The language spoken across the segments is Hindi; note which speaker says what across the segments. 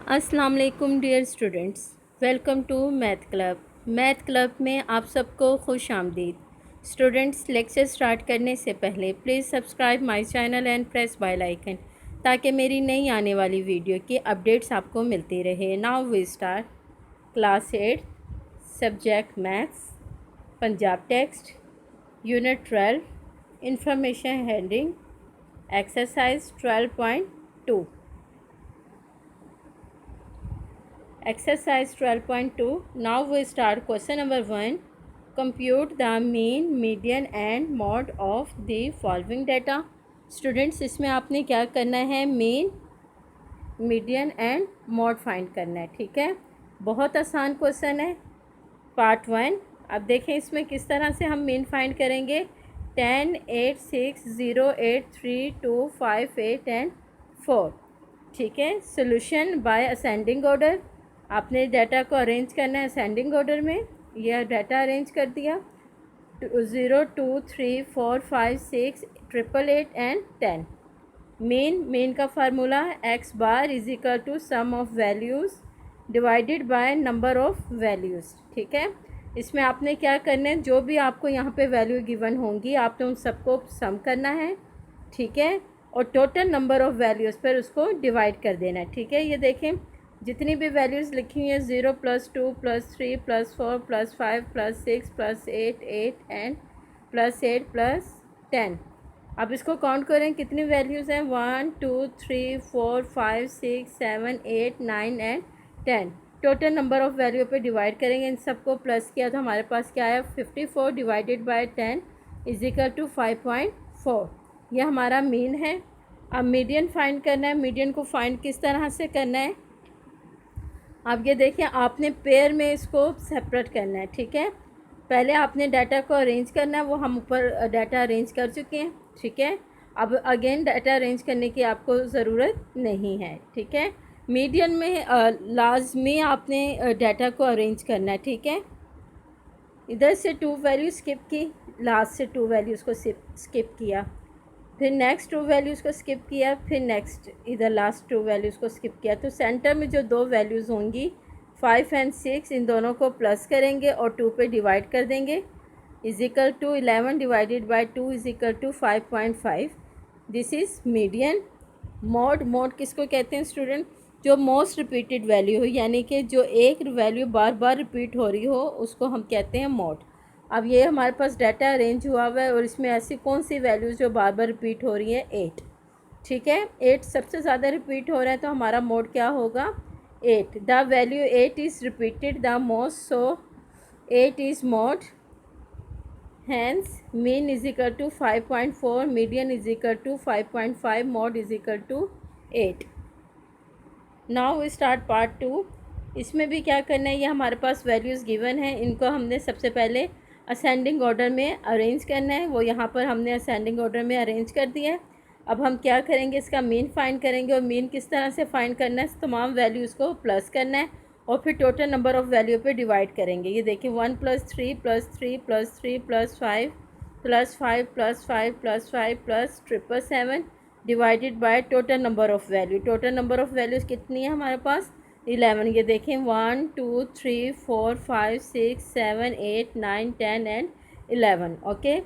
Speaker 1: अस्सलाम वालेकुम dear students, welcome to math club. Math club में आप सबको खुश आमदीद। स्टूडेंट्स, लेक्चर स्टार्ट करने से पहले please subscribe my channel and press bell icon ताकि मेरी नई आने वाली वीडियो की अपडेट्स आपको मिलती रहे। Now we start class 8 subject maths, Punjab text, unit 12, information heading, exercise 12.2। Exercise 12.2. Now we start question number 1. Compute the mean, median and mode of the following data. Students, इसमें आपने क्या करना है? mean, median and mode find करना है। ठीक है, बहुत आसान क्वेश्चन है। पार्ट 1। अब देखें इसमें किस तरह से हम mean फाइंड करेंगे। 10, 8, 6, 0, 8, 3, 2, 5, 8 and 4। ठीक है, सोल्यूशन बाय असेंडिंग ऑर्डर। आपने डाटा को अरेंज करना है असेंडिंग ऑर्डर में। यह डाटा अरेंज कर दिया। 0, 2, 3, 4, 5, 6, 8, 8 एंड 10। मेन का formula X bar is equal to sum of values divided by number of values. ठीक है, इसमें आपने क्या करना है, जो भी आपको यहाँ पे वैल्यू गिवन होंगी आपने उन सबको सम करना है। ठीक है, और टोटल नंबर ऑफ़ वैल्यूज़ पर उसको डिवाइड कर देना है। ठीक है, ये देखें जितनी भी वैल्यूज़ लिखी हुई हैं 0 + 2 + 3 + 4 + 5 + 6 + 8 8 एंड +8 + 10। अब इसको काउंट करें कितनी वैल्यूज़ हैं। 1 2 3 4 5 6 7 8 9 and 10। Total number of value पे डिवाइड करेंगे, इन सबको प्लस किया तो हमारे पास क्या है 54 divided by 10 is equal to 5.4। यह हमारा मीन है। अब मीडियन फाइंड करना है। मीडियन को फाइंड किस तरह से करना है, आप ये देखिए, आपने पेयर में इसको सेपरेट करना है। ठीक है, पहले आपने डाटा को अरेंज करना है, वो हम ऊपर डाटा अरेंज कर चुके हैं। ठीक है, अब अगेन डाटा अरेंज करने की आपको ज़रूरत नहीं है। ठीक है, मीडियन में लाजमी आपने डाटा को अरेंज करना है। ठीक है, इधर से 2 वैल्यू स्किप की, लास्ट से 2 वैल्यूज़ को स्किप किया, फिर नेक्स्ट 2 वैल्यूज़ को स्किप किया, फिर नेक्स्ट इधर लास्ट 2 वैल्यूज़ को स्किप किया। तो सेंटर में जो 2 वैल्यूज़ होंगी 5 एंड 6, इन दोनों को प्लस करेंगे और 2 पे डिवाइड कर देंगे। Is equal to 11 divided by 2 is equal to 5.5। This is median. Mode किसको कहते हैं स्टूडेंट? जो मोस्ट रिपीटेड वैल्यू हो, यानी कि जो एक वैल्यू बार बार रिपीट हो रही हो उसको हम कहते हैं मोड। अब ये हमारे पास डाटा अरेंज हुआ हुआ है और इसमें ऐसी कौन सी वैल्यूज़ जो बार बार रिपीट हो रही है? 8। ठीक है, 8 सबसे ज़्यादा रिपीट हो रहा है तो हमारा मोड क्या होगा? 8। The value 8 is repeated the most, so 8 is mode. Hence mean is equal to 5.4, median is equal to 5.5, mode is equal to 8। Now we start part 2। इसमें भी क्या करना है, ये हमारे पास वैल्यूज़ गिवन है, इनको हमने सबसे पहले असेंडिंग ऑर्डर में अरेंज करना है। वो यहाँ पर हमने असेंडिंग ऑर्डर में अरेंज कर दिया है। अब हम क्या करेंगे, इसका मीन फाइंड करेंगे। और मीन किस तरह से फाइंड करना है, तमाम वैल्यूज़ को प्लस करना है और फिर टोटल नंबर ऑफ़ वैल्यू पे डिवाइड करेंगे। ये देखिए 1 + 3 + 3 + 3 + 5 + 5 + 5 + 5 + 777 divided by total number of value. Total number of values कितनी है हमारे पास? 11। ये देखें 1 2 3 4 5 6 7 8 9 10 एंड 11। ओके,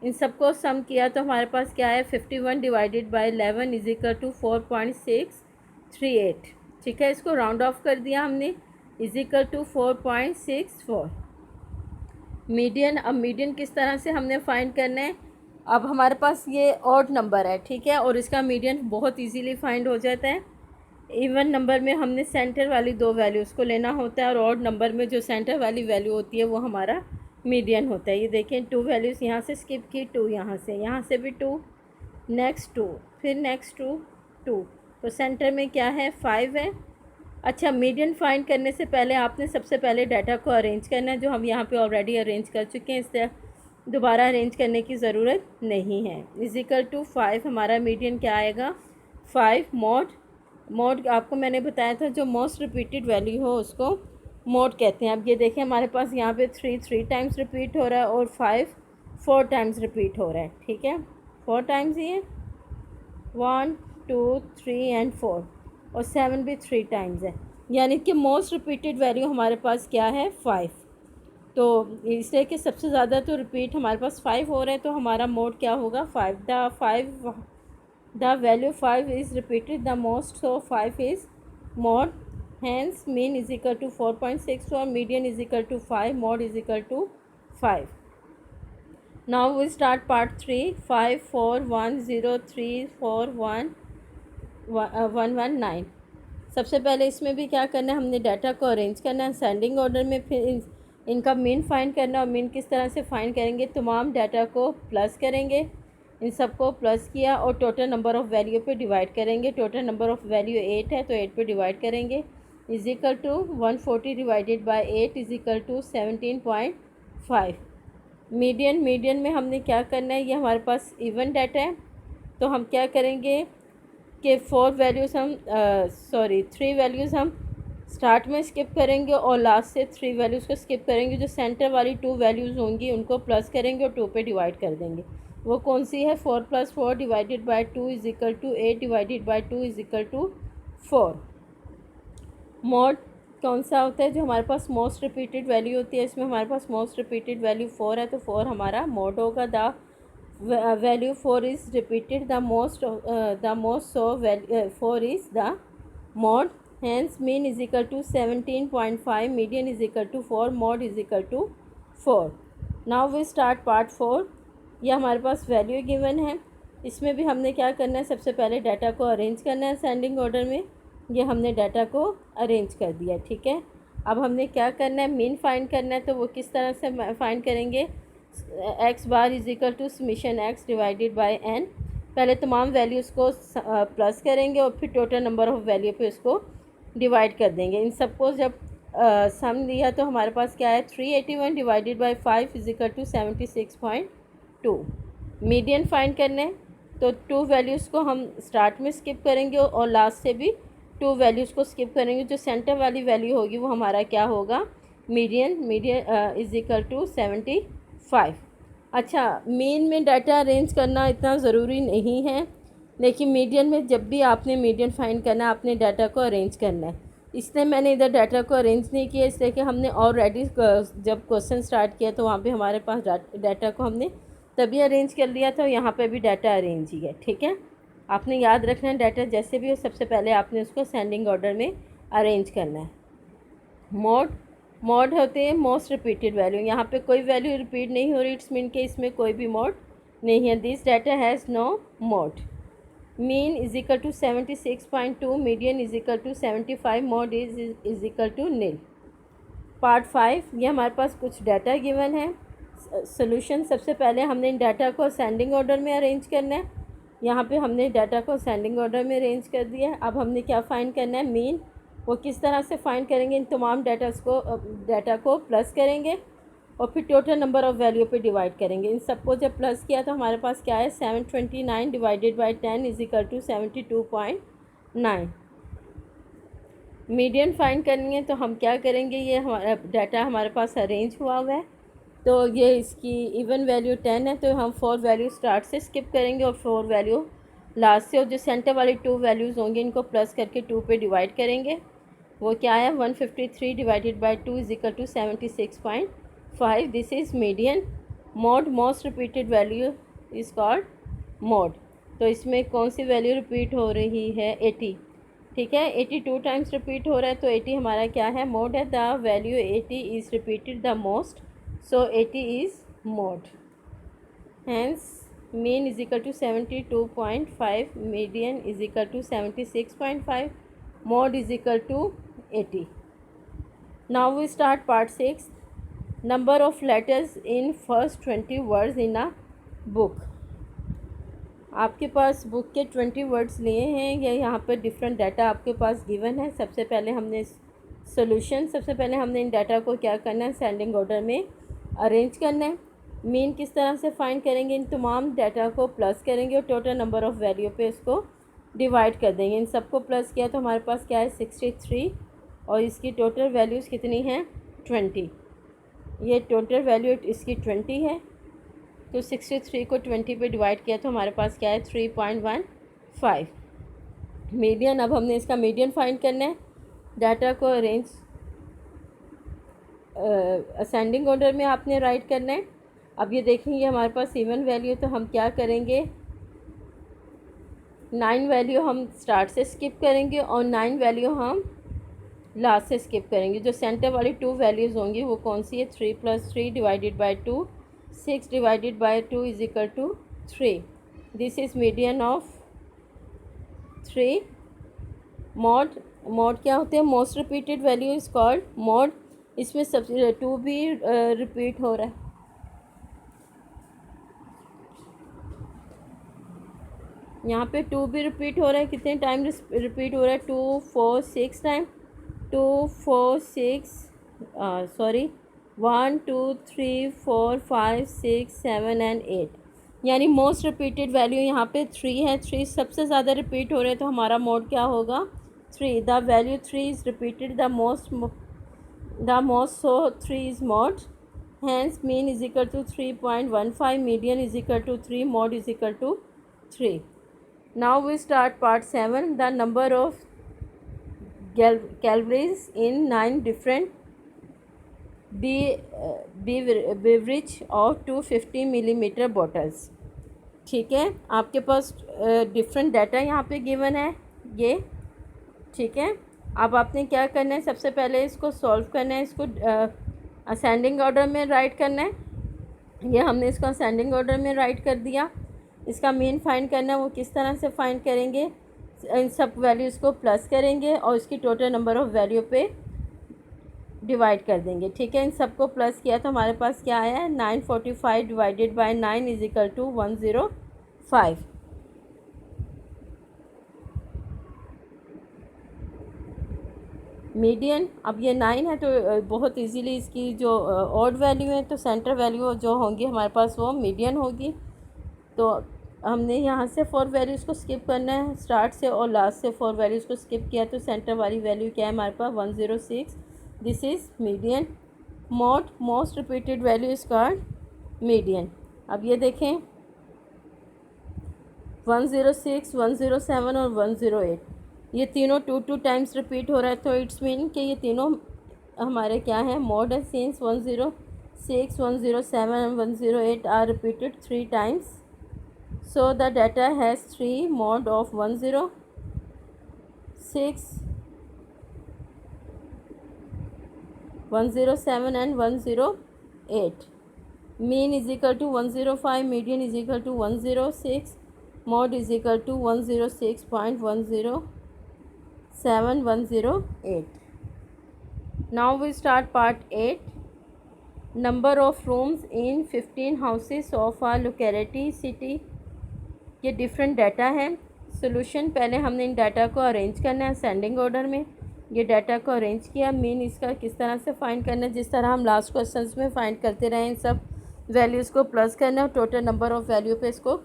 Speaker 1: इन सबको सम किया तो हमारे पास क्या है 51 divided by 11 is equal to 4.638। ठीक है, इसको राउंड ऑफ कर दिया हमने, इज इक्वल टू 4.64। मीडियन, अब मीडियन किस तरह से हमने फाइंड करना है। अब हमारे पास ये ऑड नंबर है। ठीक है, और इसका मीडियन बहुत इजीली फाइंड हो जाता है। इवन नंबर में हमने सेंटर वाली 2 वैल्यूज़ को लेना होता है और ऑड नंबर में जो सेंटर वाली वैल्यू होती है वो हमारा मीडियन होता है। ये देखें 2 वैल्यूज़ यहाँ से स्किप की, 2 यहाँ से भी 2, नेक्स्ट 2, फिर नेक्स्ट 2 2, तो सेंटर में क्या है 5 है। अच्छा, मीडियन फाइंड करने से पहले आपने सबसे पहले डाटा को अरेंज करना है, जो हम यहाँ पे ऑलरेडी अरेंज कर चुके हैं, इससे दोबारा अरेंज करने की ज़रूरत नहीं है। इज इक्वल टू 5, हमारा मीडियन क्या आएगा 5। मोड आपको मैंने बताया था जो मोस्ट रिपीटेड वैल्यू हो उसको मोड कहते हैं। अब ये देखें हमारे पास यहाँ पे 3 टाइम्स रिपीट हो रहा है और 5 4 टाइम्स रिपीट हो रहा है। ठीक है, 4 टाइम्स ही है, 1 2 3 एंड 4, और 7 भी 3 टाइम्स है। यानी कि मोस्ट रिपीटेड वैल्यू हमारे पास क्या है 5। तो इसलिए कि सबसे ज़्यादा तो रिपीट हमारे पास 5 हो रहे हैं, तो हमारा मोड क्या होगा 5। The value 5 is repeated the most, so 5 is mode. Hence mean is equal to 4.6 और median is equal to 5, mode is equal to 5। Now we start part 3। 5 4 1 0 3 4 1 1 1 9। सबसे पहले इसमें भी क्या करना है, हमने डाटा को अरेंज करना है असेंडिंग ऑर्डर में, फिर इनका मीन फाइंड करना है। और मीन किस तरह से फाइंड करेंगे, तमाम डाटा को प्लस करेंगे, इन सबको प्लस किया और टोटल नंबर ऑफ़ वैल्यू पे डिवाइड करेंगे। टोटल नंबर ऑफ़ वैल्यू 8 है तो 8 पे डिवाइड करेंगे। Is equal to 140 divided by 8 is equal to 17.5। Median में हमने क्या करना है, ये हमारे पास इवन डाटा है, तो हम क्या करेंगे कि 3 वैल्यूज़ हम स्टार्ट में स्किप करेंगे और लास्ट से 3 वैल्यूज़ को स्किप करेंगे। जो सेंटर वाली 2 वैल्यूज़ होंगी उनको प्लस करेंगे और 2 पे डिवाइड कर देंगे। वो कौन सी है, 4 + 4 divided by 2 is equal to 8 divided by 2 is equal to 4। Mode कौन सा होता है, जो हमारे पास मोस्ट रिपीटेड वैल्यू होती है। इसमें हमारे पास मोस्ट रिपीटेड वैल्यू 4 है, तो 4 हमारा मॉड होगा। The value 4 is repeated the most, so 4 is the mode. Hence mean is equal to 17.5, median is equal to 4, mode is equal to 4। Now we start part 4। यह हमारे पास वैल्यू गिवन है। इसमें भी हमने क्या करना है, सबसे पहले डाटा को अरेंज करना है असेंडिंग ऑर्डर में। ये हमने डाटा को अरेंज कर दिया, ठीक है। अब हमने क्या करना है, मीन फाइंड करना है। तो वो किस तरह से फाइंड करेंगे, X bar is equal to summation X divided by N. पहले तमाम वैल्यूज़ को प्लस करेंगे और फिर टोटल नंबर ऑफ़ वैल्यू पे उसको डिवाइड कर देंगे। इन सबको जब सम लिया तो हमारे पास क्या है, 381 divided by 5 is equal to 76.2। Median find करना है, तो 2 वैल्यूज़ को हम स्टार्ट में स्किप करेंगे और लास्ट से भी 2 वैल्यूज़ को स्किप करेंगे। जो सेंटर वाली वैल्यू होगी वो हमारा क्या होगा, मीडियन इज इक्वल टू 75। अच्छा, मीन में डाटा अरेंज करना इतना ज़रूरी नहीं है, लेकिन मीडियन में जब भी आपने मीडियन फाइंड करना है आपने डाटा को अरेंज करना है। इसलिए मैंने इधर डाटा को अरेंज नहीं किया, इसलिए कि हमने ऑलरेडी जब क्वेश्चन स्टार्ट किया तो वहाँ पे हमारे पास डाटा को हमने तभी अरेंज कर लिया था, यहाँ पे भी डाटा अरेंज ही है, ठीक है। आपने याद रखना है, डाटा जैसे भी हो सबसे पहले आपने उसको सेंडिंग ऑर्डर में अरेंज करना है। मॉड होते हैं मोस्ट रिपीटेड वैल्यू। यहाँ पे कोई वैल्यू रिपीट नहीं हो रही, इट्स मीन के इसमें कोई भी मॉड नहीं है। This data has no mode. Mean is equal to 76.2, median is equal to 75, mode is equal to nil. Part 5, ये हमारे पास कुछ डाटा गिवन है। सोल्यूशन, सबसे पहले हमने इन डाटा को असेंडिंग ऑर्डर में अरेंज करना है। यहाँ पे हमने डाटा को असेंडिंग ऑर्डर में अरेंज कर दिया है। अब हमने क्या फ़ाइंड करना है, मीन। वो किस तरह से फ़ाइंड करेंगे, इन तमाम डाटा को प्लस करेंगे और फिर टोटल नंबर ऑफ़ वैल्यू पे डिवाइड करेंगे। इन सबको जब प्लस किया तो हमारे पास क्या है, 729 divided by 10 is equal to 72.9। Median find करनी है तो हम क्या करेंगे, ये हमारा डाटा हमारे पास अरेंज हुआ है, तो ये इसकी इवन वैल्यू 10 है, तो हम 4 वैल्यू स्टार्ट से स्किप करेंगे और 4 वैल्यू लास्ट से, और जो सेंटर वाली 2 वैल्यूज़ होंगी इनको प्लस करके 2 पे डिवाइड करेंगे। वो क्या है, 153 divided by 2 is equal to 76.5। This is median. Mode, most repeated value is called mode. तो इसमें कौन सी वैल्यू रिपीट हो रही है, 80, ठीक है। 82 टाइम्स रिपीट हो रहा है, तो 80 हमारा क्या है, मॉड है। The value 80 is repeated the most, so 80 is mod. Hence mean is equal to 72.5, median is equal to 76.5, mod is equal to 80. Now we start part 6. Number of letters in first 20 words in a book. आपके पास बुक के 20 वर्ड्स लिए हैं, या यहाँ पर डिफरेंट डाटा आपके पास गिवन है। सबसे पहले हमने सोल्यूशन, सबसे पहले हमने इन डाटा को क्या करना है, सेंडिंग ऑर्डर में अरेंज करना है। मीन किस तरह से फाइंड करेंगे, इन तमाम डाटा को प्लस करेंगे और टोटल नंबर ऑफ़ वैल्यू पे इसको डिवाइड कर देंगे। इन सबको प्लस किया तो हमारे पास क्या है, 63, और इसकी टोटल वैल्यूज़ कितनी हैं, 20। ये टोटल वैल्यू इसकी 20 है, तो 63 को 20 पे डिवाइड किया तो हमारे पास क्या है, 3.15। मीडियन, अब हमने इसका मीडियन फाइंड करना है। डाटा को अरेंज असेंडिंग ऑर्डर में आपने राइट करना है। अब ये देखेंगे हमारे पास इवन वैल्यू, तो हम क्या करेंगे, 9 वैल्यू हम स्टार्ट से स्किप करेंगे और 9 वैल्यू हम लास्ट से स्किप करेंगे। जो सेंटर वाली 2 वैल्यूज़ होंगी वो कौन सी है, 3 + 3 divided by 2, 6 divided by 2 is equal to 3। This is median of 3। Mode क्या होते हैं, most repeated value is called mode. इसमें सबसे 2 भी रिपीट हो रहा है, यहाँ पे 2 भी रिपीट हो रहा है। कितने टाइम रिपीट हो रहा है, 2 4 6 टाइम, 2 4 6 सॉरी 1 2 3 4 5 6 7 एंड 8, यानी मोस्ट रिपीटेड वैल्यू यहाँ पे 3 है। 3 सबसे ज़्यादा रिपीट हो रहे हैं, तो हमारा मोड क्या होगा, 3। The value 3 is repeated the most, so 3 is mode. Hence mean is equal to 3.15, median is equal to 3, mode is equal to 3। Now we start part 7, the number of calories in 9 different beverage of 250 millimetre bottles। ठीक है, आपके पास डिफरेंट डाटा यहाँ पे गिवन है ये। ठीक है, अब आपने क्या करना है, सबसे पहले इसको सॉल्व करना है, इसको असेंडिंग ऑर्डर में राइट करना है। ये हमने इसको असेंडिंग ऑर्डर में राइट कर दिया। इसका मीन फाइंड करना है, वो किस तरह से फाइंड करेंगे, इन सब वैल्यूज़ को प्लस करेंगे और इसकी टोटल नंबर ऑफ़ वैल्यू पे डिवाइड कर देंगे। ठीक है, इन सबको प्लस किया तो हमारे पास क्या आया है, 945 divided by 9 is equal to 105। Median, अब ये 9 है तो बहुत इजीली इसकी जो ऑड वैल्यू है, तो सेंटर वैल्यू जो होंगी हमारे पास वो मीडियन होगी। तो हमने यहाँ से 4 वैल्यूज़ को स्किप करना है, स्टार्ट से और लास्ट से 4 वैल्यूज़ को स्किप किया, तो सेंटर वाली वैल्यू क्या है हमारे पास, 106। This is median. Mode, most repeated value is called median. अब ये देखें 106, 107 और 108, ये तीनों 2 टाइम्स रिपीट हो रहा है, तो इट्स मीन कि ये तीनों हमारे क्या हैं, मॉड है। Since 106, 107 and 108 are repeated 3 times, so the data has 3 mod of 106, 107 and 108. Mean is equal to 105, median is equal to 106, mod is equal to 106.107, 108. Now we start part 8. Number of rooms in 15 houses of a locality city. ये डिफरेंट डाटा है। सोल्यूशन, पहले हमने इन डाटा को अरेंज करना है असेंडिंग ऑर्डर में। ये डाटा को अरेंज किया, मीन इसका किस तरह से फाइंड करना है, जिस तरह हम लास्ट क्वेश्चंस में फाइंड करते रहे। इन सब वैल्यूज़ को प्लस करना है और टोटल नंबर ऑफ़ वैल्यू पे इसको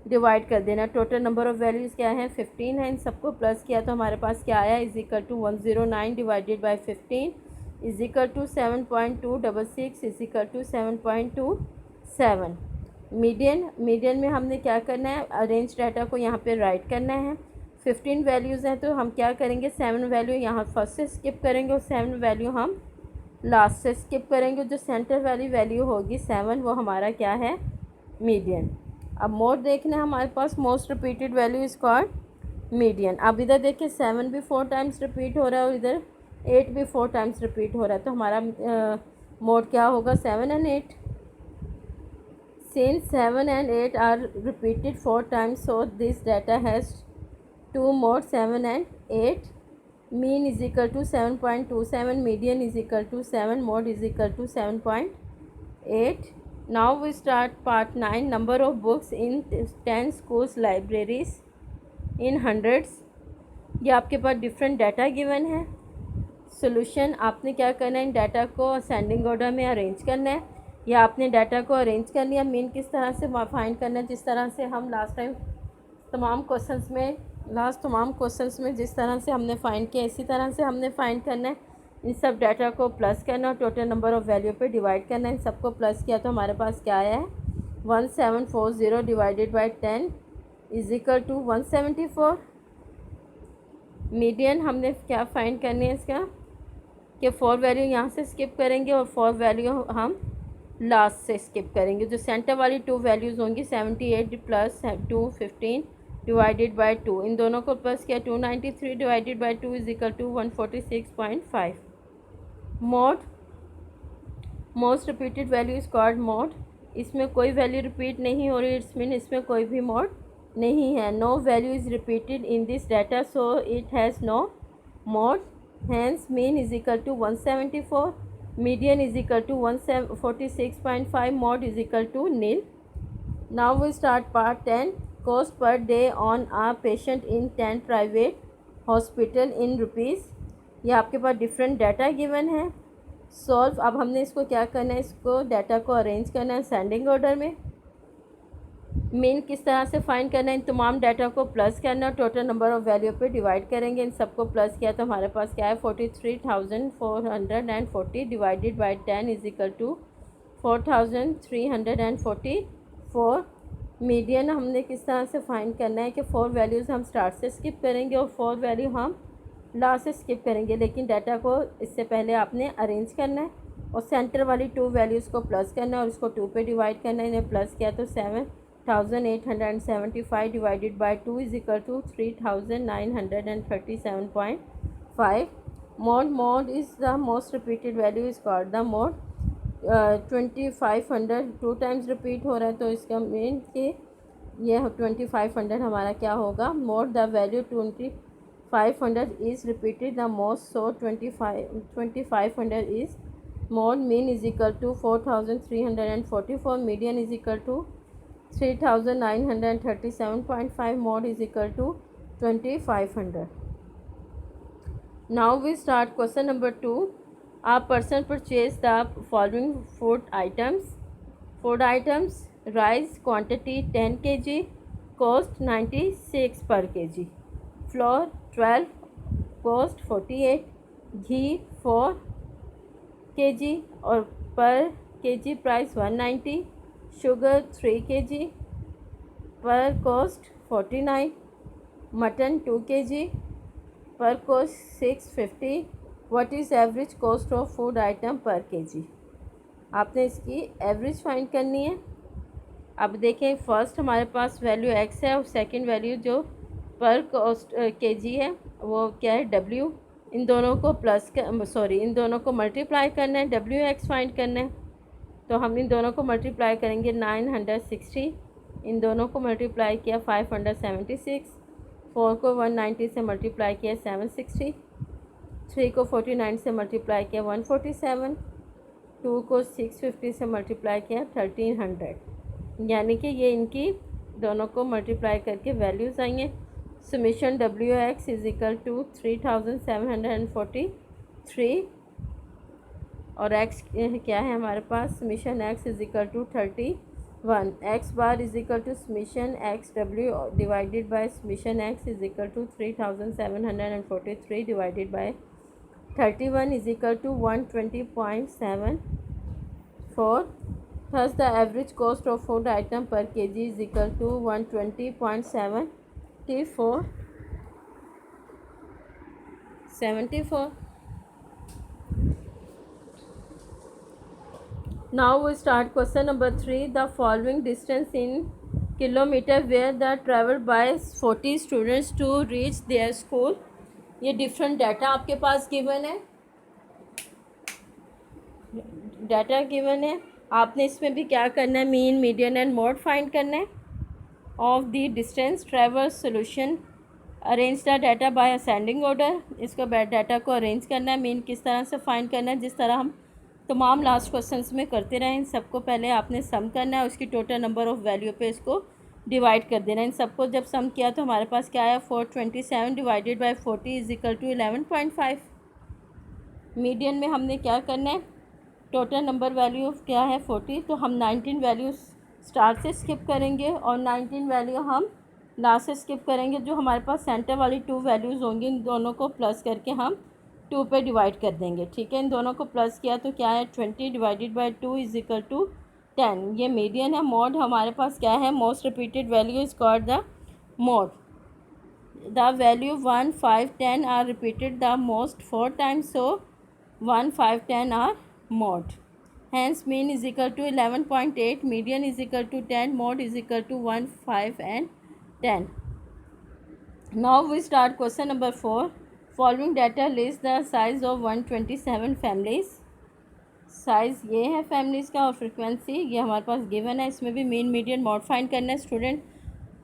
Speaker 1: डिवाइड कर देना। टोटल नंबर ऑफ़ वैल्यूज़ क्या है, 15 है। इन सबको प्लस किया तो हमारे पास क्या आया, is equal to 109 divided by 15 is equal to 7.266 is equal to 7.27। Median में हमने क्या करना है, अरेंज डाटा को यहाँ पे राइट करना है। 15 वैल्यूज़ हैं, तो हम क्या करेंगे, 7 वैल्यू यहाँ फर्स्ट से स्किप करेंगे और 7 वैल्यू हम लास्ट से स्किप करेंगे। जो सेंटर वाली वैल्यू होगी 7, वो हमारा क्या है, मीडियन। अब मोड देखना है हमारे पास, most repeated value is called median. अब इधर देखिए 7 भी 4 टाइम्स रिपीट हो रहा है और इधर 8 भी 4 टाइम्स रिपीट हो रहा है, तो हमारा मोड क्या होगा, 7 and 8। Since 7 and 8 are repeated 4 times, so this data has 2 modes, 7 and 8. Mean is equal to 7.27, median is equal to 7, mode is equal to 7.8. Now we start part 9, number of books in 10 schools libraries in hundreds। ये आपके पास डिफरेंट डाटा गिवन है। सोल्यूशन, आपने क्या करना है, इन डाटा को असेंडिंग ऑर्डर में अरेंज करना है, या आपने डाटा को अरेंज कर लिया। मीन किस तरह से फाइंड करना है, जिस तरह से हम लास्ट तमाम क्वेश्चंस में जिस तरह से हमने फाइंड किया, इसी तरह से हमने फाइंड करना है। इन सब डाटा को प्लस करना और टोटल नंबर ऑफ़ वैल्यू पे डिवाइड करना है। इन सबको प्लस किया तो हमारे पास क्या आया है, 1740 divided by 10 is equal to 174। Median हमने क्या फाइंड करनी है इसका कि 4 वैल्यू यहाँ से स्किप करेंगे और 4 वैल्यू हम लास्ट से स्किप करेंगे। जो सेंटर वाली 2 वैल्यूज़ होंगी 78 प्लस 215 डिवाइडेड बाय 2, इन दोनों को प्लस किया 293 divided by 2 is equal to 146.5। Mode most repeated value is called mode. इसमें कोई वैल्यू रिपीट नहीं हो रही, इट्स मीन इसमें कोई भी मॉड नहीं है। No value is repeated in this data so it has no mode. Hence mean is equal to 174, median is equal to 146.5, mode is equal to nil. Now we start part 10। Cost per day on a patient in 10 private hospital in rupees. ये आपके पास डिफरेंट डाटा गिवन है। सॉल्व, अब हमने इसको क्या करना है, इसको डाटा को अरेंज करना है असेंडिंग ऑर्डर में। मीन किस तरह से फाइंड करना है, इन तमाम डाटा को प्लस करना, टोटल नंबर ऑफ़ वैल्यू पे डिवाइड करेंगे। इन सबको प्लस किया तो हमारे पास क्या है 43,440 divided by 10 is equal to 4,344। Median हमने किस तरह से फाइंड करना है कि 4 वैल्यूज़ हम स्टार्ट से स्किप करेंगे और 4 वैल्यू हम लास्ट से स्किप करेंगे, लेकिन डाटा को इससे पहले आपने अरेंज करना है और सेंटर वाली 2 वैल्यूज़ को प्लस करना है और उसको 2 पे डिवाइड करना है। इन्हें प्लस किया तो 7,875 divided by 2 is equal to 3,937.5। Mode is the most repeated value is called the mode. 2500 2 times repeat हो रहा है तो इसका मीन कि ये 2500 हमारा क्या होगा mod. The value 2500 is repeated the most, so 2500 is mod mean is equal to 4344, median is equal to 3937.5, mod is equal to 2500. Now we start question number 2. A person purchased the following food items: rice quantity 10 kg, cost 96 per kg, flour 12, cost 48, ghee 4 kg और पर kg प्राइस 190, शुगर 3 kg पर कॉस्ट 49, मटन 2 kg पर cost 650। What is average cost of food item पर kg। आपने इसकी एवरेज फाइंड करनी है। अब देखें फर्स्ट हमारे पास वैल्यू x है और सेकंड वैल्यू जो पर कॉस्ट kg है वो क्या है w। इन दोनों को इन दोनों को मल्टीप्लाई करना है, wx फाइंड करना है। तो हम इन दोनों को मल्टीप्लाई करेंगे 960, इन दोनों को मल्टीप्लाई किया 576, 4 को 190 से मल्टीप्लाई किया 760, 3 को 49 से मल्टीप्लाई किया 147, 2 को 650 से मल्टीप्लाई किया 1300। यानी कि ये इनकी दोनों को मल्टीप्लाई करके वैल्यूज़ आई हैं। Summation wx is equal to 3743 और x क्या है हमारे पास, summation x is equal to 31, x bar is equal to summation x w divided by summation x is equal to 3743 divided by 31 is equal to 120.74। Thus the average cost of food item per kg is equal to 120.74. Now we start question number 3. The following distance in kilometer where the traveled by 40 students to reach their school. ये different data आपके पास given है, डाटा गिवन है। आपने इसमें भी क्या करना है, mean median and mode find करना है of the distance travels. Solution arrange the data by ascending order. इसको डाटा को अरेंज करना है। मीन किस तरह से फाइंड करना है, जिस तरह हम तमाम लास्ट क्वेश्चंस में करते रहे। इन सबको पहले आपने सम करना है, उसकी टोटल नंबर ऑफ़ वैल्यू पे इसको डिवाइड कर देना है। इन सबको जब सम किया तो हमारे पास क्या आया 427 divided by 40 is equal to 11.5। Median में हमने क्या करना है, टोटल नंबर वैल्यू क्या है 40, तो हम 19 वैल्यू स्टार्ट से स्किप करेंगे और 19 वैल्यू हम लास्ट से स्किप करेंगे। जो हमारे पास सेंटर वाली 2 वैल्यूज़ होंगी इन दोनों को प्लस करके हम 2 पे डिवाइड कर देंगे। ठीक है, इन दोनों को प्लस किया तो क्या है 20 divided by 2 is equal to 10। ये मीडियन है। मॉड हमारे पास क्या है, most repeated value is called the mode. the value 1, 5, 10 are repeated the most 4 times, so 1, 5, 10 are mod. Hence mean is equal to 11.8, median is equal to 10, mod is equal to 1, 5 and 10. Now we start question number 4. Following data lists the size of 127 families. Size ये है फैमिलीज़ का और फ्रिक्वेंसी ये हमारे पास गिवन है. इसमें भी मीन मीडियन मॉड फाइंड करना है. स्टूडेंट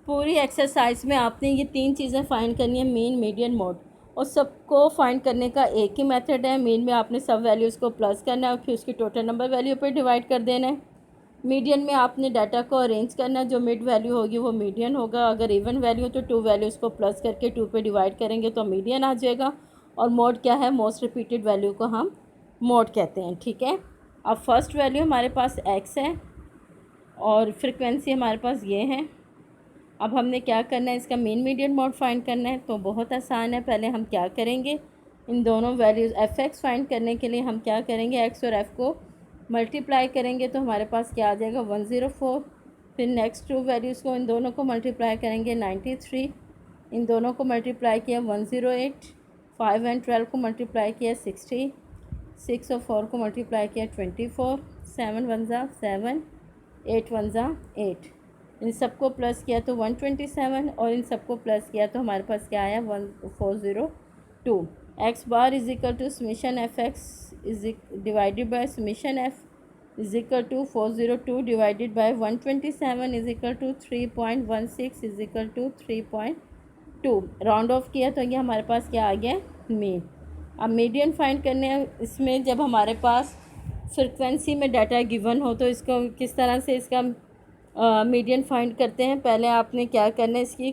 Speaker 1: पूरी एक्सरसाइज में आपने ये 3 चीज़ें फाइंड करनी है, मीन मीडियन मॉड, और सबको फाइंड करने का एक ही मेथड है. मीन में आपने सब वैल्यूज़ को प्लस करना है और फिर उसकी टोटल नंबर वैल्यू पे डिवाइड कर देना है. मीडियन में आपने डाटा को अरेंज करना है. जो मिड वैल्यू होगी वो मीडियन होगा. अगर इवन वैल्यू तो 2 वैल्यूज़ को प्लस करके 2 पे डिवाइड करेंगे तो मीडियन आ जाएगा. और मोड क्या है, मोस्ट रिपीटेड वैल्यू को हम मोड कहते हैं. ठीक है. अब फर्स्ट वैल्यू हमारे पास x है और फ्रिक्वेंसी हमारे पास ये है. अब हमने क्या करना है, इसका मीन मीडियन मोड फाइंड करना है. तो बहुत आसान है. पहले हम क्या करेंगे, इन दोनों वैल्यूज़ f(x) फाइंड करने के लिए हम क्या करेंगे, x और f को मल्टीप्लाई करेंगे तो हमारे पास क्या आ जाएगा 104. फिर नेक्स्ट 2 वैल्यूज़ को इन दोनों को मल्टीप्लाई करेंगे 93, इन दोनों को मल्टीप्लाई किया 108, 5 एंड 12 को मल्टीप्लाई किया 60, 6 और 4 को मल्टीप्लाई किया 24, 7 1 ज़ा 7, 8 1 ज़ा 8. इन सबको प्लस किया तो 127 और इन सबको प्लस किया तो हमारे पास क्या आया 1402. X bar is equal to summation f x is divided by summation f is equal to 402 divided by 127 is equal to 3.16 is equal to 3.2. Round off किया तो ये हमारे पास क्या आ गया, मीन. अब मीडियन फाइंड करने हैं. इसमें जब हमारे पास फ्रिक्वेंसी में डाटा गिवन हो तो इसको किस तरह से इसका मीडियन फाइंड करते हैं. पहले आपने क्या करना है, इसकी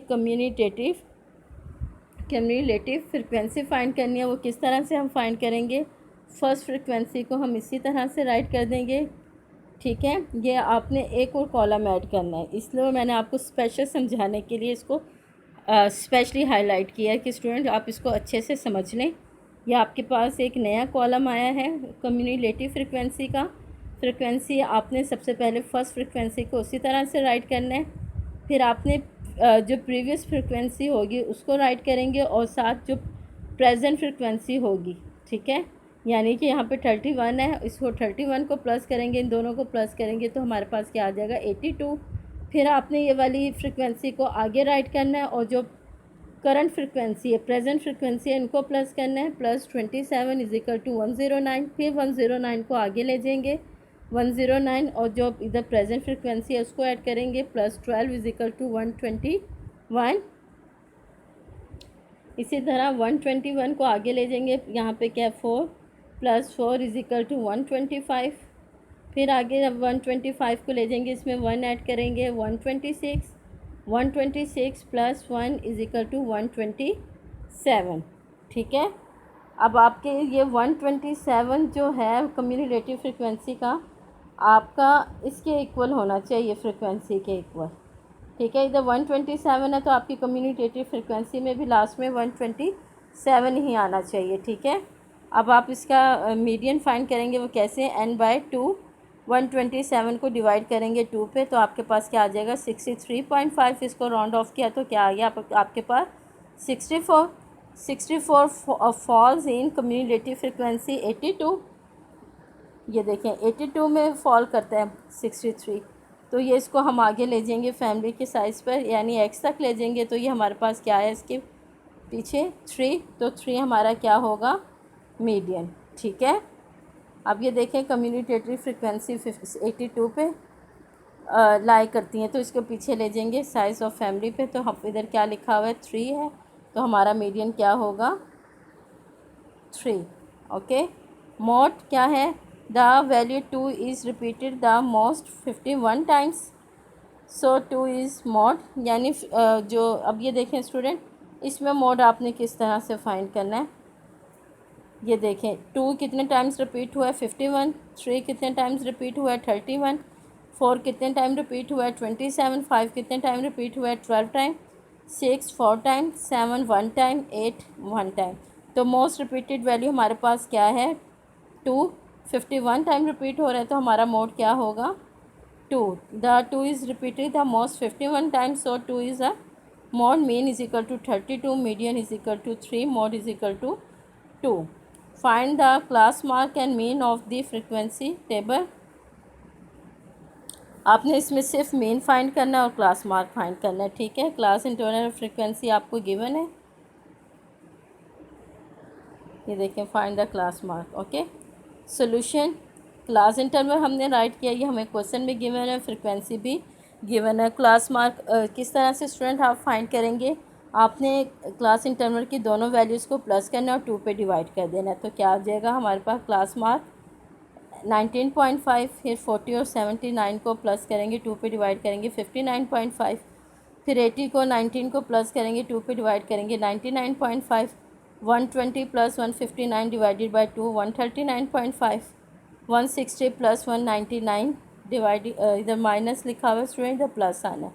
Speaker 1: कम्युलेटिव फ्रिक्वेंसी फाइंड करनी है. वो किस तरह से हम फाइंड करेंगे, फर्स्ट फ्रिक्वेंसी को हम इसी तरह से राइट कर देंगे. ठीक है. ये आपने एक और कॉलम ऐड करना है, इसलिए मैंने आपको स्पेशल समझाने के लिए इसको स्पेशली हाईलाइट किया है कि स्टूडेंट आप इसको अच्छे से समझ लें. यह आपके पास एक नया कॉलम आया है कम्युलेटिव फ्रिक्वेंसी का. फ्रिक्वेंसी आपने सबसे पहले फर्स्ट फ्रिक्वेंसी को उसी तरह से राइट करना है. फिर आपने जो प्रीवियस फ्रिक्वेंसी होगी उसको राइट करेंगे और साथ जो प्रेजेंट फ्रिक्वेंसी होगी. ठीक है. यानी कि यहाँ पे 31 है, इसको 31 को प्लस करेंगे, इन दोनों को प्लस करेंगे तो हमारे पास क्या आ जाएगा 82. फिर आपने ये वाली फ्रिक्वेंसी को आगे राइट करना है और जो करंट फ्रिक्वेंसी है, प्रेजेंट फ्रिक्वेंसी है, इनको प्लस करना है. Plus 27 is equal to 109. फिर 109 को आगे ले जाएंगे 109 और जो इधर प्रेजेंट फ्रिक्वेंसी है उसको ऐड करेंगे. Plus 12 is equal to 121. इसी तरह 121 को आगे ले जाएंगे. यहाँ पे क्या 4 प्लस 4 इज इक्वल टू 125. फिर आगे जब 125 को ले जाएंगे इसमें 1 ऐड करेंगे 126. 126 प्लस 1 इज इक्वल टू 127. ठीक है. अब आपके ये 127 जो है कम्युलेटिव फ्रिक्वेंसी का आपका इसके इक्वल होना चाहिए, फ्रिक्वेंसी के इक्वल. ठीक है. इधर 127 है तो आपकी कम्युलेटिव फ्रिक्वेंसी में भी लास्ट में 127 ही आना चाहिए. ठीक है. अब आप इसका मीडियन फाइंड करेंगे, वो कैसे, n/2 127 को डिवाइड करेंगे 2 पे तो आपके पास क्या आ जाएगा 63.5. इसको राउंड ऑफ किया तो क्या आ गया आपके पास 64. 64 फॉल्स इन कम्युलेटिव फ्रिक्वेंसी 82. ये देखें 82 में फॉल करता है 63. तो ये इसको हम आगे ले जाएंगे फैमिली के साइज़ पर, यानी x तक ले जाएंगे. तो ये हमारे पास क्या है इसके पीछे 3. तो 3 हमारा क्या होगा, मीडियन. ठीक है. अब ये देखें कम्युलेटिव फ्रिक्वेंसी 82 पे लाई करती हैं तो इसको पीछे ले जाएंगे साइज़ ऑफ फैमिली पे. तो हम इधर क्या लिखा हुआ है 3 है तो हमारा मीडियन क्या होगा 3. ओके. मोड क्या है, the value 2 is repeated the most 51 times. So 2 is mode. यानी जो अब ये देखें स्टूडेंट, इसमें मोड आपने किस तरह से फाइंड करना है. ये देखें 2 कितने टाइम्स रिपीट हुआ है 51. 3 कितने टाइम्स रिपीट हुआ है 31. 4 कितने टाइम रिपीट हुआ है 27. 5 कितने टाइम रिपीट हुआ है 12 टाइम. 6 4 टाइम. 7 1 टाइम. 8 1 टाइम. तो मोस्ट रिपीटेड वैल्यू हमारे पास क्या है 2. 51 टाइम रिपीट हो रहा है तो हमारा मोड क्या होगा 2. The 2 is repeated the most 51 times. So 2 is a mod mean is equal to 32, median is equal to 3, mod is equal to 2. Find the class mark and mean of the frequency table. आपने इसमें सिर्फ मीन फाइंड करना है और क्लास मार्क फाइंड करना है, ठीक है। क्लास इंटरनल फ्रीक्वेंसी आपको गिवन है, ये देखें, find the class mark. Okay, solution, class interval हमने राइट किया, ये हमें क्वेश्चन भी गिवन है, फ्रीक्वेंसी भी गिवन है। क्लास मार्क किस तरह से स्टूडेंट आप फाइंड करेंगे, आपने क्लास इंटरवल की दोनों वैल्यूज़ को प्लस करना और 2 पे डिवाइड कर देना है। तो क्या आ जाएगा हमारे पास क्लास मार्क 19.5, फिर 40 और 79 को प्लस करेंगे, 2 पे डिवाइड करेंगे 59.5, फिर 80 को 19 को प्लस करेंगे, 2 पे डिवाइड करेंगे 99.5, 120 plus 159 divided by 2 139.5, 160 plus 199 divide, इधर माइनस लिखा हुआ है स्टूडेंट, इधर प्लस आना है,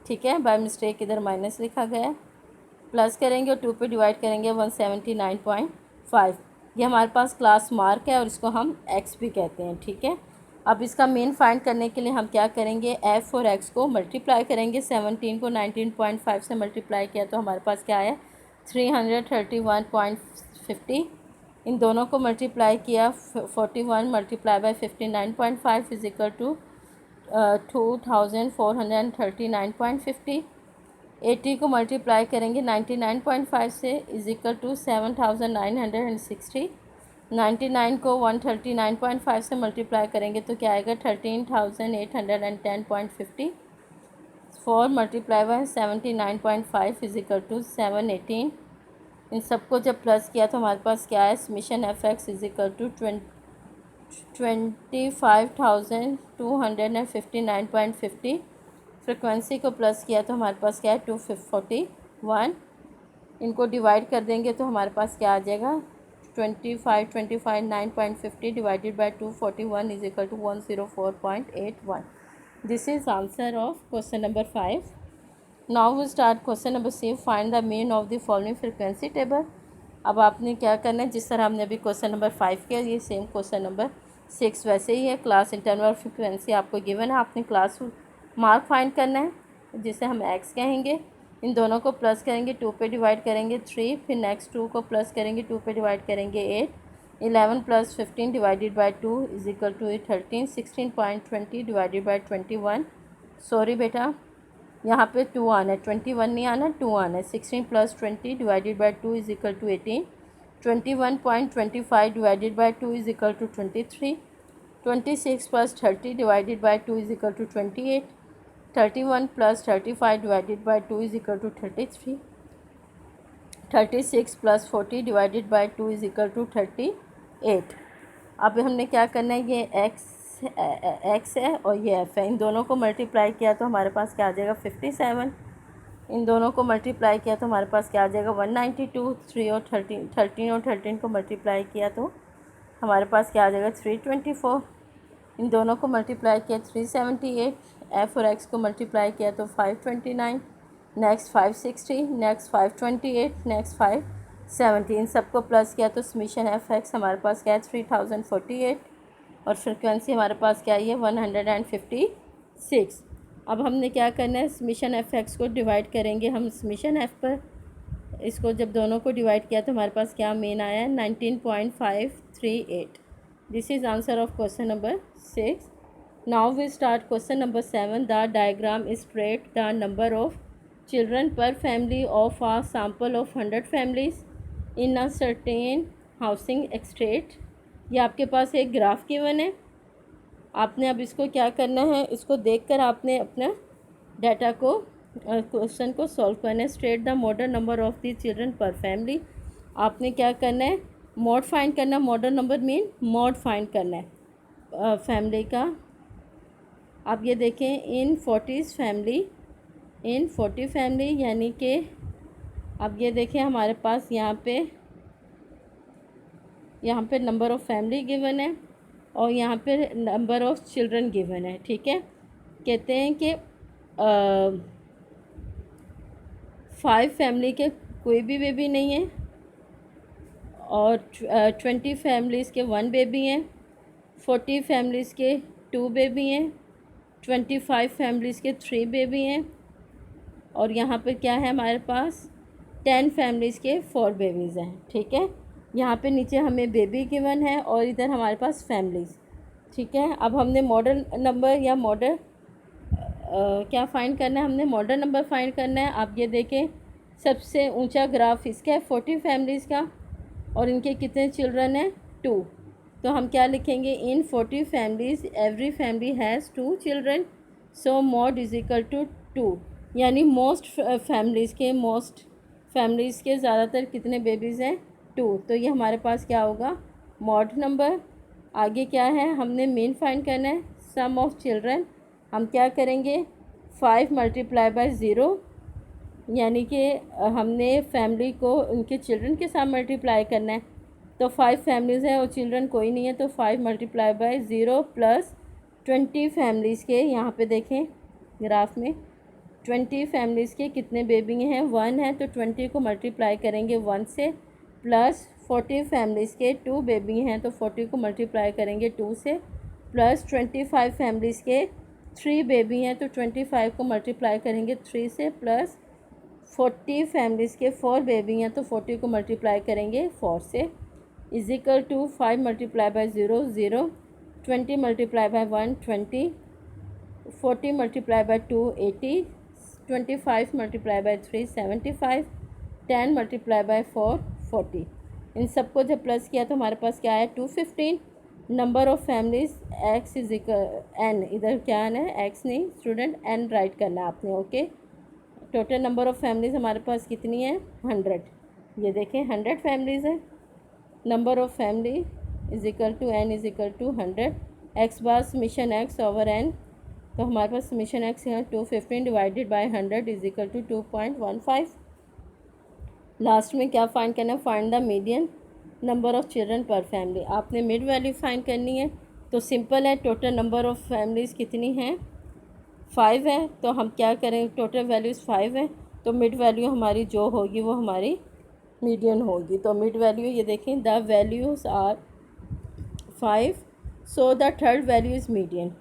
Speaker 1: ठीक है, बाय मिस्टेक इधर माइनस लिखा गया है। प्लस करेंगे और 2 पे डिवाइड करेंगे 179.5। ये हमारे पास क्लास मार्क है और इसको हम एक्स भी कहते हैं, ठीक है। अब इसका मेन फाइंड करने के लिए हम क्या करेंगे, एफ और एक्स को मल्टीप्लाई करेंगे। 17 को 19.5 से मल्टीप्लाई किया तो हमारे पास क्या है 331.50। इन दोनों को मल्टीप्लाई किया, 41 multiply by 59.5 is equal to 2439.50। 80 को मल्टीप्लाई करेंगे 99.5 से इज इक्वल टू 7960। 99 को 139.5 से मल्टीप्लाई करेंगे तो क्या आएगा 13,810.50। 4 multiply by 79.5 is equal to 718। इन सबको जब प्लस किया तो हमारे पास क्या है, summation f x is equal to 25,259.50। Frequency को प्लस किया तो हमारे पास क्या है 241। इनको डिवाइड कर देंगे तो हमारे पास क्या आ जाएगा 25,9.50 divided by 241 is equal to 104.81। This is answer of question number 5। Now we start question number 6, find the mean of the following frequency table. अब आपने क्या करना है, जिस तरह हमने अभी क्वेश्चन नंबर 5 किया, ये सेम क्वेश्चन नंबर 6 वैसे ही है। क्लास इंटरवल फ्रिक्वेंसी आपको गिवन है, आपने क्लास मार्क फाइंड करना है जिसे हम एक्स कहेंगे। इन दोनों को प्लस करेंगे, 2 पे डिवाइड करेंगे 3, फिर नेक्स्ट 2 को प्लस करेंगे, 2 पे डिवाइड करेंगे 8। 11 plus 15 divided by 2 is equal to 13। 16.20 divided by 21, sorry बेटा यहाँ पे 2 आना है, 21 नहीं आना, 2 आना है। 16 plus 20 divided by 2 is equal to 18। 21.25 divided by 2 is equal to 23। 26 plus 30 divided by 2 is equal to 28। 31 plus 35 divided by 2 is equal to 33। 36 plus 40 divided by 2 is equal to 38। अब हमने क्या करना है, ये एक्स है और ये एफ है, इन दोनों को मल्टीप्लाई किया तो हमारे पास क्या आ जाएगा 57। इन दोनों को मल्टीप्लाई किया तो हमारे पास क्या आ जाएगा 192। 3 और 13 और 13 को मल्टीप्लाई किया तो हमारे पास क्या आ जाएगा 324। इन दोनों को मल्टीप्लाई किया 378। एफ और एक्स को मल्टीप्लाई किया तो 529, नेक्स्ट 560, नेक्स्ट 528, नेक्स्ट 570। इन सबको प्लस किया तो समीशन एफ एक्स हमारे पास क्या है 3048 और फ्रिक्वेंसी हमारे पास क्या है 156। अब हमने क्या करना है, समीशन एफ एक्स को डिवाइड करेंगे हम समीशन एफ पर। इसको जब दोनों को डिवाइड किया तो हमारे पास क्या मेन आया है 19.538। This is answer of question number 6। Now we start question number 7। The diagram illustrates the number of children per family of a sample of 100 families in a certain housing estate. ये आपके पास एक ग्राफ गिवन है, आपने अब इसको क्या करना है, इसको देखकर आपने अपना डाटा को क्वेश्चन को सॉल्व करना है। State the modern number of the children per family. आपने क्या करना है, मॉड फाइंड करना, modern number mean mod find करना है फैमिली का। आप ये देखें इन 40 फैमिली, इन 40 फैमिली यानी कि अब ये देखें हमारे पास यहाँ पे नंबर ऑफ़ फैमिली गिवन है और यहाँ पे नंबर ऑफ़ चिल्ड्रन गिवन है, ठीक है। कहते हैं कि 5 फैमिली के कोई भी बेबी नहीं है और 20 फैमिलीज़ के 1 बेबी हैं, 40 फैमिलीज़ के 2 बेबी हैं, 25 फैमिलीज़ के 3 बेबी हैं और यहाँ पर क्या है हमारे पास 10 फैमिलीज़ के 4 बेबीज़ हैं, ठीक है। यहाँ पे नीचे हमें बेबी गिवन है और इधर हमारे पास फैमिलीज़, ठीक है। अब हमने मॉडल नंबर या मॉडल क्या फ़ाइंड करना है, हमने मॉडल नंबर फाइंड करना है। आप ये देखें, सबसे ऊंचा ग्राफ इसका है 40 फैमिलीज़ का और इनके कितने चिल्ड्रन हैं, 2। तो हम क्या लिखेंगे, in 40 families every family has 2 children, so mode is equal to 2, यानी मोस्ट फैमिलीज़ के ज़्यादातर कितने बेबीज़ हैं, 2। तो ये हमारे पास क्या होगा, मॉड नंबर। आगे क्या है, हमने मीन फाइंड करना है, सम ऑफ चिल्ड्रन। हम क्या करेंगे, 5 मल्टीप्लाई बाय 0, यानी कि हमने फैमिली को उनके चिल्ड्रन के साथ मल्टीप्लाई करना है। तो 5 फैमिलीज़ हैं और चिल्ड्रन कोई नहीं है, तो 5 मल्टीप्लाई बाय 0 प्लस 20 फैमिलीज़ के, यहाँ पे देखें ग्राफ में 20 फैमिलीज़ के कितने बेबी हैं, 1 है, तो 20 को मल्टीप्लाई करेंगे 1 से, प्लस 40 फैमिलीज़ के 2 बेबी हैं, तो 40 को मल्टीप्लाई करेंगे 2 से, प्लस 25 फैमिलीज़ के 3 बेबी हैं, तो 25 को मल्टीप्लाई करेंगे 3 से, प्लस 40 फैमिलीज़ के 4 बेबी हैं, तो 40 को मल्टीप्लाई करेंगे 4 से, is equal to 5 multiply by 0 0, 20 multiply by 1 20, 40 multiply by 2 80, 25 multiply by 3 75, 10 multiply by 4 40। इन सबको जब प्लस किया तो हमारे पास क्या है, 215। Number of families x is equal to, इधर क्या है, एक्स नहीं स्टूडेंट, एन राइट करना आपने, okay. Total number of families हमारे पास कितनी है, 100। ये देखें 100 फैमिलीज़ है। Number of family is equal to n is equal to 100, x bar summation x over n, तो हमारे पास समीशन एक्स है 215 divided by 100 is equal to 2.15। Last में क्या फाइंड करना है, find the median number of children per family. आपने मिड वैल्यू फाइंड करनी है, तो सिंपल है, टोटल नंबर ऑफ़ फैमिलीज़ कितनी हैं, 5 है, तो हम क्या करें, टोटल वैल्यूज़ 5 है, तो मिड वैल्यू हमारी जो होगी वो हमारी मीडियन होगी। तो मिड वैल्यू ये देखें, the values are 5, so the third value is median,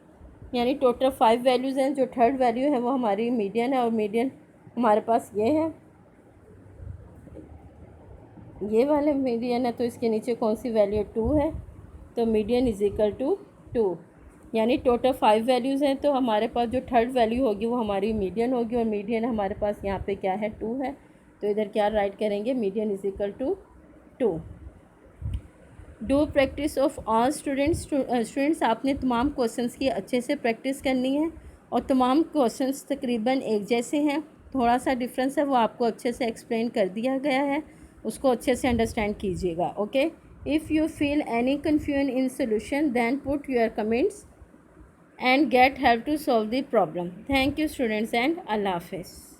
Speaker 1: यानी टोटल 5 वैल्यूज़ हैं, जो थर्ड वैल्यू है वो हमारी मीडियन है, और मीडियन हमारे पास ये है, ये वाले मीडियन है, तो इसके नीचे कौन सी वैल्यू 2 है, तो मीडियन इज इक्वल टू 2, यानी टोटल 5 वैल्यूज़ हैं, तो हमारे पास जो थर्ड वैल्यू होगी वो हमारी मीडियन होगी, और मीडियन हमारे पास यहाँ पे क्या है, 2 है, तो इधर क्या राइट करेंगे, median is equal to 2। Do practice of all students आपने तमाम क्वेश्चंस की अच्छे से प्रैक्टिस करनी है, और तमाम क्वेश्चंस तकरीबन एक जैसे हैं, थोड़ा सा डिफरेंस है वो आपको अच्छे से एक्सप्लेन कर दिया गया है, उसको अच्छे से अंडरस्टैंड कीजिएगा, okay. If you feel any confusion in solution then put your comments and get help to solve the problem. Thank you students and अल्लाह हाफिज़।